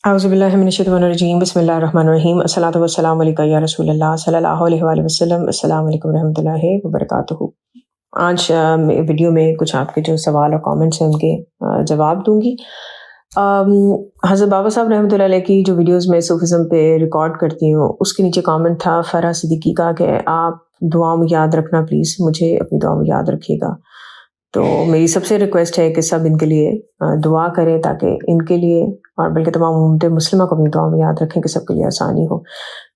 अऊज़ु बिल्लाहि मिनश्शैतानिर्रजीम बिस्मिल्लाहिर्रहमानिर्रहीम अस्सलातु वस्सलामु अलैका या रसूल अल्लाह सल्लल्लाहु अलैहि वसल्लम। अस्सलामु अलैकुम रहमतुल्लाहि व बरकातुहू। आज वीडियो में कुछ आपके जो सवाल और कमेंट्स हैं उनके जवाब दूंगी। हज़रत बाबा साहब रहमतुल्लाह अलैह की जो वीडियोस में सूफिज़्म पे रिकॉर्ड करती हूँ उसके नीचे कमेंट था फरा सिद्दीकी का कि आप दुआ में याद रखना प्लीज़, मुझे अपनी दुआ में याद रखिएगा। तो मेरी सबसे रिक्वेस्ट है कि सब इनके लिए दुआ करें ताकि इनके लिए और बल्कि तमाम उम्मत मुस्लिमा को अपनी दुआ में याद रखें कि सबके लिए आसानी हो।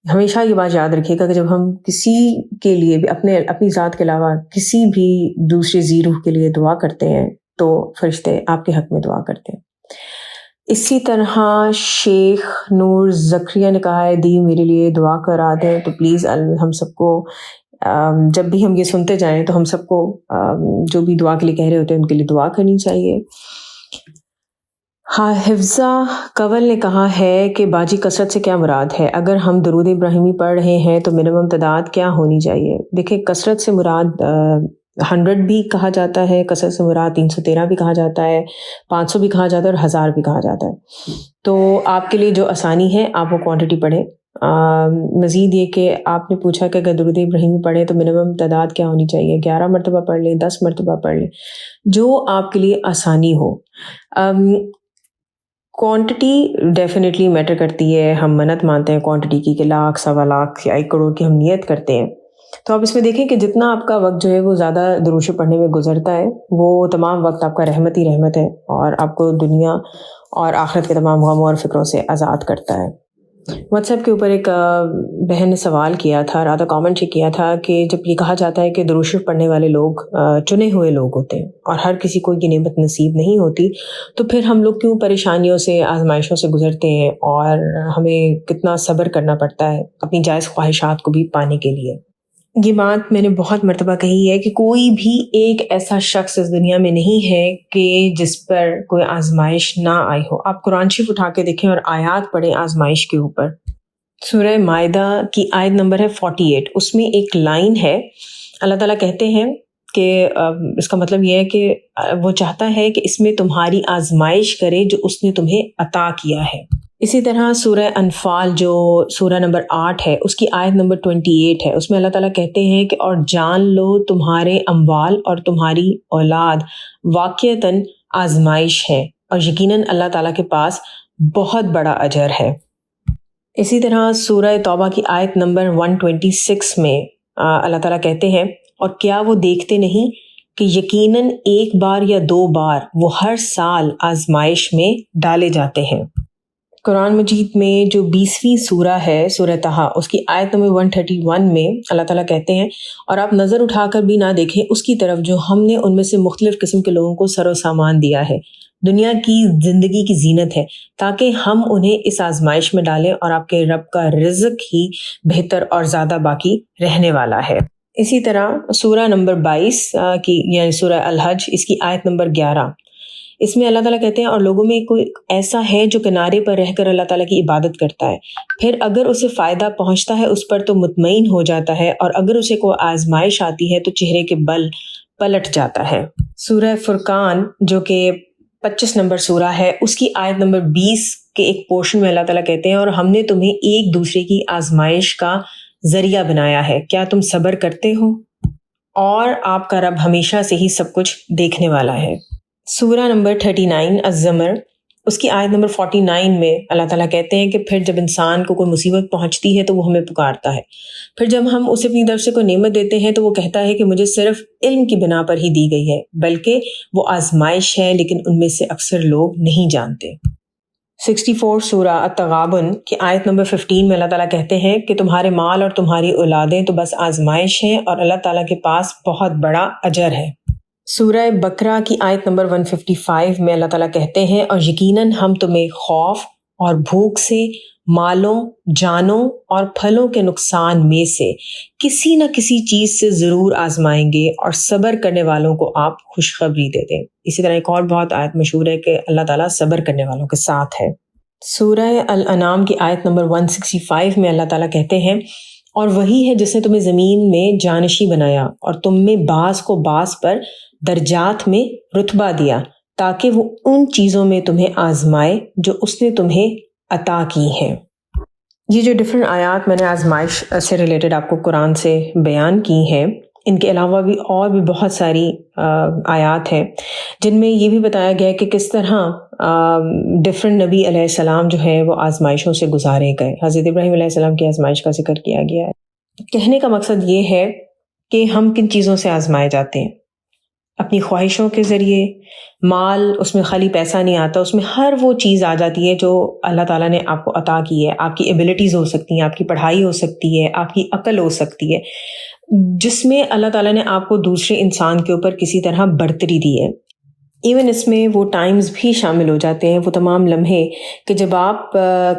हमेशा ये बात याद रखिएगा कि जब हम किसी के लिए भी अपनी ज़ात के अलावा किसी भी दूसरे ज़ी रूह के लिए दुआ करते हैं तो फरिश्ते आपके हक़ में दुआ करते हैं। इसी तरह शेख नूर ज़करिया ने कहा है दी मेरे लिए दुआ करा दें। तो प्लीज़ हम सबको जब भी हम ये सुनते जाएं तो हम सबको जो भी दुआ के लिए कह रहे होते हैं उनके लिए दुआ करनी चाहिए। हाँ, हिफ्ज़ा कंवल ने कहा है कि बाजी कसरत से क्या मुराद है? अगर हम दरूद इब्राहिमी पढ़ रहे हैं तो मिनिमम तादाद क्या होनी चाहिए? देखिए, कसरत से मुराद 100 भी कहा जाता है, कसरत से मुराद 313 भी कहा जाता है, 500 भी कहा जाता है और 1000 भी कहा जाता है। तो आपके लिए जो आसानी है आप वो क्वांटिटी पढ़ें। मज़ीद ये कि आपने पूछा कि अगर दरूद इब्राहिमी पढ़ें तो मिनिमम तादाद क्या होनी चाहिए? 11 मरतबा पढ़ लें, 10 मरतबा पढ़ लें, जो आपके लिए आसानी हो। क्वांटिटी डेफिनेटली मैटर करती है। हम मन्नत मानते हैं क्वांटिटी की कि लाख, सवा लाख या 1 करोड़ की हम नियत करते हैं। तो आप इसमें देखें कि जितना आपका वक्त जो है वो ज़्यादा दुरूद शरीफ पढ़ने में गुजरता है वो तमाम वक्त आपका रहमत ही रहमत है और आपको दुनिया और आखिरत के तमाम गमों और फ़िक्रों से आज़ाद करता है। व्हाट्सएप के ऊपर एक बहन ने सवाल किया था, राधा कमेंट किया था कि जब ये कहा जाता है कि दुरूद शरीफ पढ़ने वाले लोग चुने हुए लोग होते हैं और हर किसी को ये नेमत नसीब नहीं होती, तो फिर हम लोग क्यों परेशानियों से, आजमाइशों से गुजरते हैं और हमें कितना सब्र करना पड़ता है अपनी जायज़ ख्वाहिशात को भी पाने के लिए। ये बात मैंने बहुत मर्तबा कही है कि कोई भी एक ऐसा शख्स इस दुनिया में नहीं है कि जिस पर कोई आजमाइश ना आई हो। आप कुरान शरीफ उठा के देखें और आयत पढ़ें आजमाइश के ऊपर। सूरह मायदा की आयत नंबर है 48, उसमें एक लाइन है, अल्लाह ताला कहते हैं कि इसका मतलब यह है कि वो चाहता है कि इसमें तुम्हारी आजमाइश करे जो उसने तुम्हें अता किया है। इसी तरह सूरह अनफाल जो सूरह नंबर 8 है उसकी आयत नंबर 28 है, उसमें अल्लाह ताला कहते हैं कि और जान लो तुम्हारे अम्वाल और तुम्हारी औलाद वाक़ियतन आजमाइश है और यकीनन अल्लाह ताला के पास बहुत बड़ा अजर है। इसी तरह सूरह तौबा की आयत नंबर 126 में अल्लाह ताला कहते हैं और क्या वो देखते नहीं कि यकीनन एक बार या 2 बार वो हर साल आजमाइश में डाले जाते हैं। कुरान मजीद में जो 20वीं सूरा है सूरह तहा उसकी आयत नंबर 131 में अल्लाह ताला कहते हैं और आप नज़र उठाकर भी ना देखें उसकी तरफ जो हमने उनमें से मुख्तलिफ किस्म के लोगों को सरो सामान दिया है, दुनिया की ज़िंदगी की जीनत है, ताकि हम उन्हें इस आजमाइश में डालें और आपके रब का रिज़्क ही बेहतर और ज़्यादा बाकी रहने वाला है। इसी तरह सूरा नंबर 22 की यानी सूरह अल हज इसकी आयत नंबर 11, इसमें अल्लाह ताला कहते हैं और लोगों में कोई ऐसा है जो किनारे पर रहकर अल्लाह ताला की इबादत करता है, फिर अगर उसे फ़ायदा पहुंचता है उस पर तो मुतमईन हो जाता है और अगर उसे कोई आजमाइश आती है तो चेहरे के बल पलट जाता है। सूरह फुरकान जो कि 25 नंबर सूरा है उसकी आयत नंबर 20 के एक पोर्शन में अल्लाह ताला कहते हैं और हमने तुम्हें एक दूसरे की आजमाइश का जरिया बनाया है, क्या तुम सब्र करते हो? और आपका रब हमेशा से ही सब कुछ देखने वाला है। सूरा नंबर 39 अज़्ज़मर उसकी आयत नंबर 49 में अल्लाह ताला कहते हैं कि फिर जब इंसान को कोई मुसीबत पहुंचती है तो वो हमें पुकारता है, फिर जब हम उसे अपनी तरफ से कोई नेमत देते हैं तो वो कहता है कि मुझे सिर्फ इल्म की बिना पर ही दी गई है, बल्कि वो आजमाइश है लेकिन उनमें से अक्सर लोग नहीं जानते। 64 सूरा अत-तगाबुन की आयत नंबर 15 में अल्लाह ताला कहते हैं कि तुम्हारे माल और तुम्हारी औलादें तो बस आजमाइश हैं और अल्लाह ताला के पास बहुत बड़ा अजर है। सूरह बकरा की आयत नंबर 155 में अल्लाह ताला कहते हैं और यकीनन हम तुम्हें खौफ और भूख से, मालों, जानों और फलों के नुकसान में से किसी न किसी चीज़ से ज़रूर आजमाएंगे और सब्र करने वालों को आप खुशखबरी दे दें। इसी तरह एक और बहुत आयत मशहूर है कि अल्लाह ताला सब्र करने वालों के साथ है। सूरह अल अनाम की आयत नंबर 165 में अल्लाह ताला कहते हैं और वही है जिसने तुम्हें ज़मीन में जानशी बनाया और तुम में बास को बास पर दर्जात में रुतबा दिया ताकि वो उन चीज़ों में तुम्हें आजमाए जो उसने तुम्हें عطا کی ہیں۔ یہ جو ڈفرینٹ آیات میں نے آزمائش سے ریلیٹڈ آپ کو قرآن سے بیان کی ہیں، ان کے علاوہ بھی اور بھی بہت ساری آیات ہیں جن میں یہ بھی بتایا گیا ہے کہ کس طرح ڈفرینٹ نبی علیہ السلام جو ہے وہ آزمائشوں سے گزارے گئے۔ حضرت ابراہیم علیہ السلام کی آزمائش کا ذکر کیا گیا ہے۔ کہنے کا مقصد یہ ہے کہ ہم کن چیزوں سے آزمائے جاتے ہیں، اپنی خواہشوں کے ذریعے۔ مال، اس میں خالی پیسہ نہیں آتا، اس میں ہر وہ چیز آ جاتی ہے جو اللہ تعالیٰ نے آپ کو عطا کی ہے۔ آپ کی ایبلٹیز ہو سکتی ہیں، آپ کی پڑھائی ہو سکتی ہے، آپ کی عقل ہو سکتی ہے، جس میں اللہ تعالیٰ نے آپ کو دوسرے انسان کے اوپر کسی طرح برتری دی ہے۔ ایون اس میں وہ ٹائمز بھی شامل ہو جاتے ہیں، وہ تمام لمحے کہ جب آپ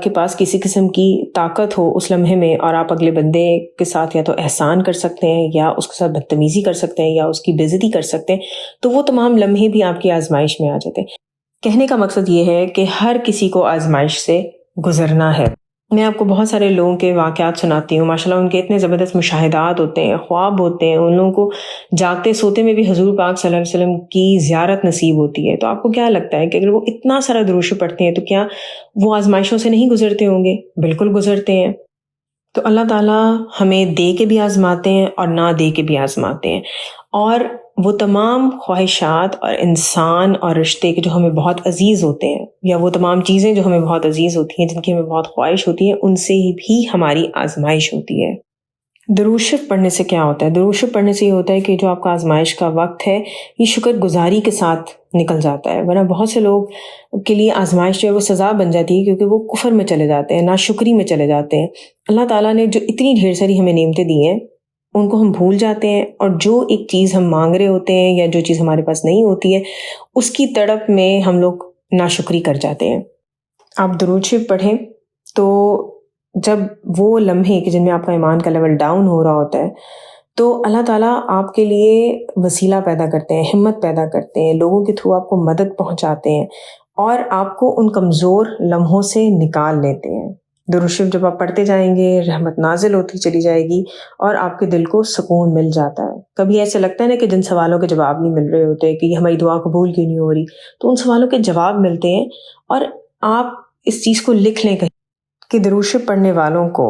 کے پاس کسی قسم کی طاقت ہو اس لمحے میں، اور آپ اگلے بندے کے ساتھ یا تو احسان کر سکتے ہیں، یا اس کے ساتھ بدتمیزی کر سکتے ہیں، یا اس کی بے عزتی کر سکتے ہیں، تو وہ تمام لمحے بھی آپ کی آزمائش میں آ جاتے ہیں۔ کہنے کا مقصد یہ ہے کہ ہر کسی کو آزمائش سے گزرنا ہے۔ میں آپ کو بہت سارے لوگوں کے واقعات سناتی ہوں، ماشاءاللہ ان کے اتنے زبردست مشاہدات ہوتے ہیں، خواب ہوتے ہیں، ان لوگوں کو جاگتے سوتے میں بھی حضور پاک صلی اللہ علیہ وسلم کی زیارت نصیب ہوتی ہے۔ تو آپ کو کیا لگتا ہے کہ اگر وہ اتنا سارا دروش پڑھتے ہیں تو کیا وہ آزمائشوں سے نہیں گزرتے ہوں گے؟ بالکل گزرتے ہیں۔ تو اللہ تعالیٰ ہمیں دے کے بھی آزماتے ہیں اور نہ دے کے بھی آزماتے ہیں، اور وہ تمام خواہشات اور انسان اور رشتے کے جو ہمیں بہت عزیز ہوتے ہیں، یا وہ تمام چیزیں جو ہمیں بہت عزیز ہوتی ہیں، جن کی ہمیں بہت خواہش ہوتی ہے، ان سے ہی بھی ہماری آزمائش ہوتی ہے۔ درود شریف پڑھنے سے کیا ہوتا ہے؟ درود شریف پڑھنے سے یہ ہوتا ہے کہ جو آپ کا آزمائش کا وقت ہے یہ شکر گزاری کے ساتھ نکل جاتا ہے، ورنہ بہت سے لوگ کے لیے آزمائش جو ہے وہ سزا بن جاتی ہے، کیونکہ وہ کفر میں چلے جاتے ہیں، ناشکری میں چلے جاتے ہیں۔ اللہ تعالیٰ نے جو اتنی ڈھیر ساری ہمیں نعمتیں دی ہیں ان کو ہم بھول جاتے ہیں، اور جو ایک چیز ہم مانگ رہے ہوتے ہیں یا جو چیز ہمارے پاس نہیں ہوتی ہے اس کی تڑپ میں ہم لوگ ناشکری کر جاتے ہیں۔ آپ درود شریف پڑھیں تو جب وہ لمحے کہ جن میں آپ کا ایمان کا لیول ڈاؤن ہو رہا ہوتا ہے تو اللہ تعالیٰ آپ کے لیے وسیلہ پیدا کرتے ہیں، ہمت پیدا کرتے ہیں، لوگوں کے تھرو آپ کو مدد پہنچاتے ہیں، اور آپ کو ان کمزور لمحوں سے نکال لیتے ہیں۔ درود شریف جب آپ پڑھتے جائیں گے رحمت نازل ہوتی چلی جائے گی اور آپ کے دل کو سکون مل جاتا ہے۔ کبھی ایسے لگتا ہے نا کہ جن سوالوں کے جواب نہیں مل رہے ہوتے کہ یہ ہماری دعا قبول کیوں نہیں ہو رہی، تو ان سوالوں کے جواب ملتے ہیں، اور آپ اس چیز کو لکھ لیں کہیں کہ درود شریف پڑھنے والوں کو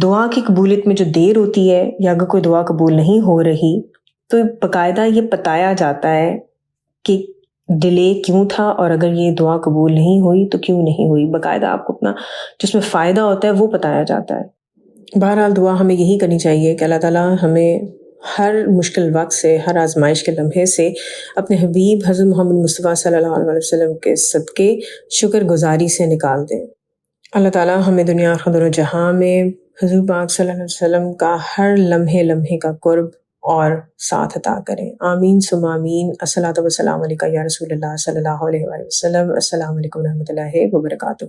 دعا کی قبولیت میں جو دیر ہوتی ہے، یا اگر کوئی دعا قبول نہیں ہو رہی تو باقاعدہ یہ بتایا جاتا ہے کہ ڈیلے کیوں تھا، اور اگر یہ دعا قبول نہیں ہوئی تو کیوں نہیں ہوئی۔ باقاعدہ آپ کو اپنا جس میں فائدہ ہوتا ہے وہ بتایا جاتا ہے۔ بہرحال دعا ہمیں یہی کرنی چاہیے کہ اللہ تعالیٰ ہمیں ہر مشکل وقت سے، ہر آزمائش کے لمحے سے اپنے حبیب حضرت محمد مصطفیٰ صلی اللہ علیہ وسلم کے صدقے شکر گزاری سے نکال دیں۔ اللہ تعالیٰ ہمیں دنیا آخرت و جہاں میں حضور پاک صلی اللہ علیہ وسلم کا ہر لمحے لمحے کا قرب اور ساتھ عطا کریں۔ آمین ثم آمین۔ الصلاۃ والسلام علیکہ یا رسول اللہ صلی اللہ علیہ وآلہ وسلم۔ السلام علیکم و رحمۃ اللہ وبرکاتہ۔